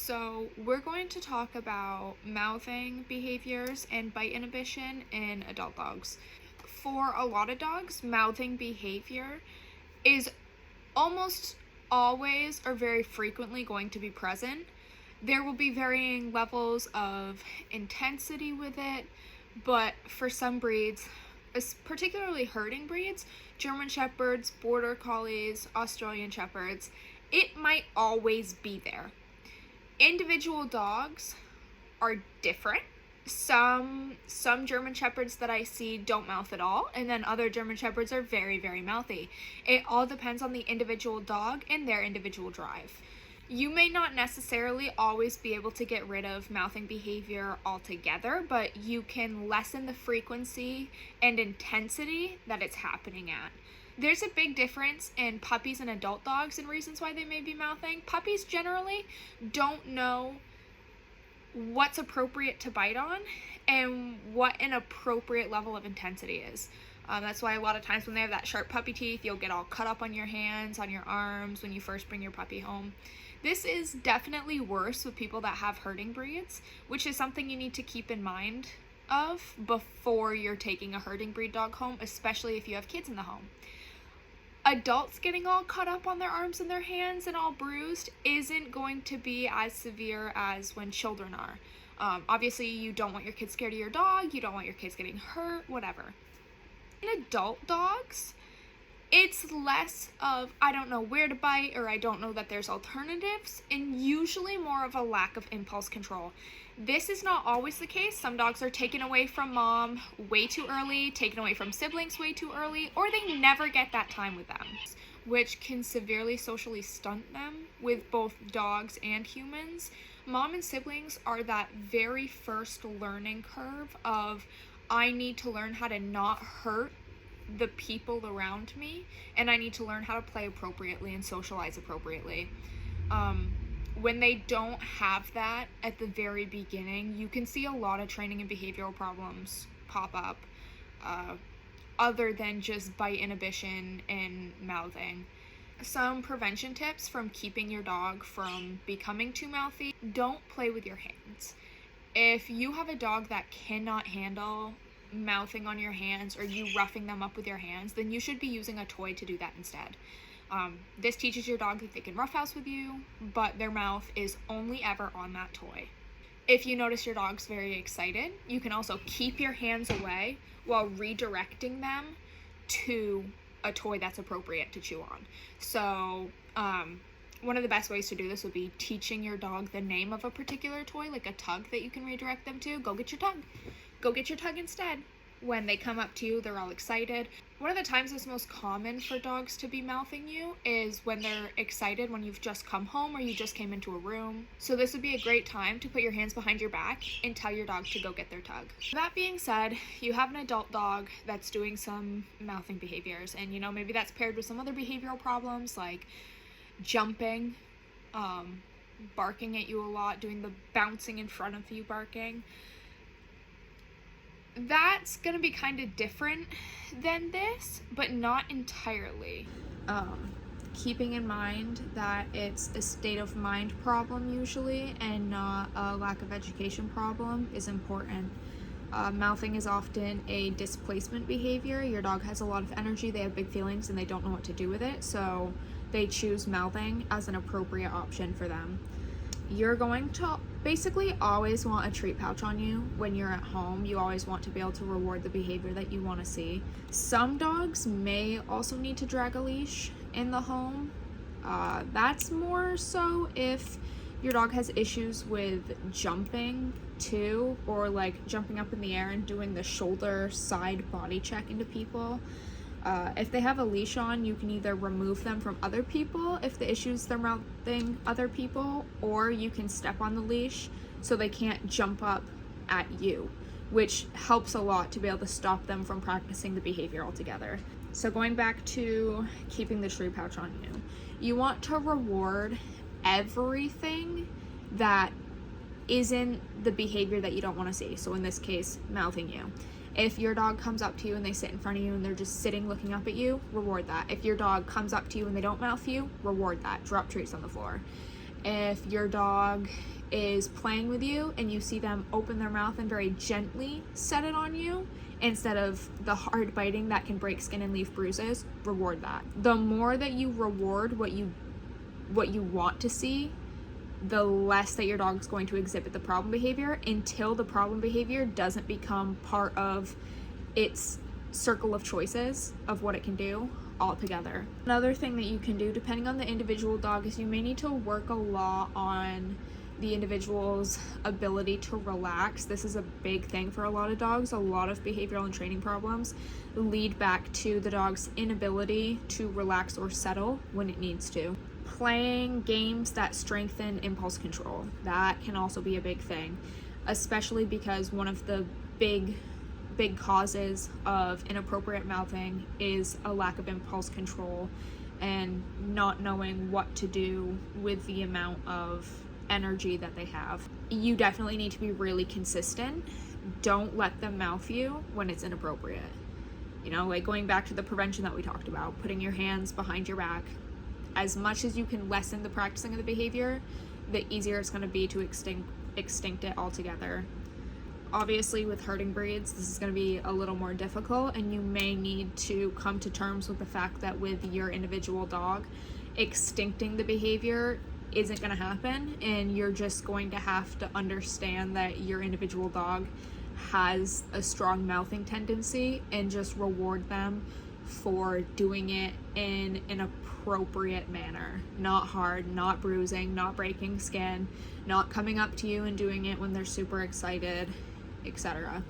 So we're going to talk about mouthing behaviors and bite inhibition in adult dogs. For a lot of dogs, mouthing behavior is almost always or very frequently going to be present. There will be varying levels of intensity with it, but for some breeds, particularly herding breeds, German Shepherds, Border Collies, Australian Shepherds, it might always be there. Individual dogs are different. Some German Shepherds that I see don't mouth at all, and then other German Shepherds are very, very mouthy. It all depends on the individual dog and their individual drive. You may not necessarily always be able to get rid of mouthing behavior altogether, but you can lessen the frequency and intensity that it's happening at. There's a big difference in puppies and adult dogs and reasons why they may be mouthing. Puppies generally don't know what's appropriate to bite on and what an appropriate level of intensity is. That's why a lot of times when they have that sharp puppy teeth, you'll get all cut up on your hands, on your arms when you first bring your puppy home. This is definitely worse with people that have herding breeds, which is something you need to keep in mind of before you're taking a herding breed dog home, especially if you have kids in the home. Adults getting all cut up on their arms and their hands and all bruised isn't going to be as severe as when children are. Obviously, you don't want your kids scared of your dog, you don't want your kids getting hurt, whatever. In adult dogs, it's less of, I don't know where to bite, or I don't know that there's alternatives, and usually more of a lack of impulse control. This is not always the case. Some dogs are taken away from mom way too early, taken away from siblings way too early, or they never get that time with them, which can severely socially stunt them with both dogs and humans. Mom and siblings are that very first learning curve of, I need to learn how to not hurt the people around me, and I need to learn how to play appropriately and socialize appropriately. When they don't have that at the very beginning, you can see a lot of training and behavioral problems pop up, other than just bite inhibition and mouthing. Some prevention tips from keeping your dog from becoming too mouthy: don't play with your hands. If you have a dog that cannot handle mouthing on your hands or you roughing them up with your hands, then you should be using a toy to do that instead. This teaches your dog that they can roughhouse with you, but their mouth is only ever on that toy. If you notice your dog's very excited, you can also keep your hands away while redirecting them to a toy that's appropriate to chew on. So, one of the best ways to do this would be teaching your dog the name of a particular toy, like a tug that you can redirect them to. Go get your tug. Go get your tug instead. When they come up to you, they're all excited. One of the times it's most common for dogs to be mouthing you is when they're excited, when you've just come home or you just came into a room. So this would be a great time to put your hands behind your back and tell your dog to go get their tug. That being said, you have an adult dog that's doing some mouthing behaviors, and maybe that's paired with some other behavioral problems like jumping, barking at you a lot, doing the bouncing in front of you barking. That's gonna be kind of different than this, but not entirely. Keeping in mind that it's a state of mind problem usually and not a lack of education problem is important. Mouthing is often a displacement behavior. Your dog has a lot of energy, they have big feelings, and they don't know what to do with it, so they choose mouthing as an appropriate option for them. You're going to basically always want a treat pouch on you when you're at home. You always want to be able to reward the behavior that you want to see. Some dogs may also need to drag a leash in the home. That's more so if your dog has issues with jumping too, or like jumping up in the air and doing the shoulder side body check into people. If they have a leash on, you can either remove them from other people if the issue is they're mouthing other people, or you can step on the leash so they can't jump up at you, which helps a lot to be able to stop them from practicing the behavior altogether. So going back to keeping the treat pouch on you, you want to reward everything that isn't the behavior that you don't want to see. So in this case, mouthing you. If your dog comes up to you and they sit in front of you and they're just sitting looking up at you, reward that. If your dog comes up to you and they don't mouth you, reward that. Drop treats on the floor. If your dog is playing with you and you see them open their mouth and very gently set it on you instead of the hard biting that can break skin and leave bruises, reward that. The more that you reward what you want to see, the less that your dog's going to exhibit the problem behavior until the problem behavior doesn't become part of its circle of choices of what it can do altogether. Another thing that you can do, depending on the individual dog, is you may need to work a lot on the individual's ability to relax. This is a big thing for a lot of dogs. A lot of behavioral and training problems lead back to the dog's inability to relax or settle when it needs to. Playing games that strengthen impulse control, that can also be a big thing, especially because one of the big causes of inappropriate mouthing is a lack of impulse control and not knowing what to do with the amount of energy that they have. You definitely need to be really consistent. Don't let them mouth you when it's inappropriate. You know, like going back to the prevention that we talked about, putting your hands behind your back. As much as you can lessen the practicing of the behavior, the easier it's going to be to extinct it altogether. Obviously, with herding breeds, this is going to be a little more difficult, and you may need to come to terms with the fact that with your individual dog, extincting the behavior isn't going to happen, and you're just going to have to understand that your individual dog has a strong mouthing tendency and just reward them for doing it in an appropriate manner. Not hard, not bruising, not breaking skin, not coming up to you and doing it when they're super excited, etc.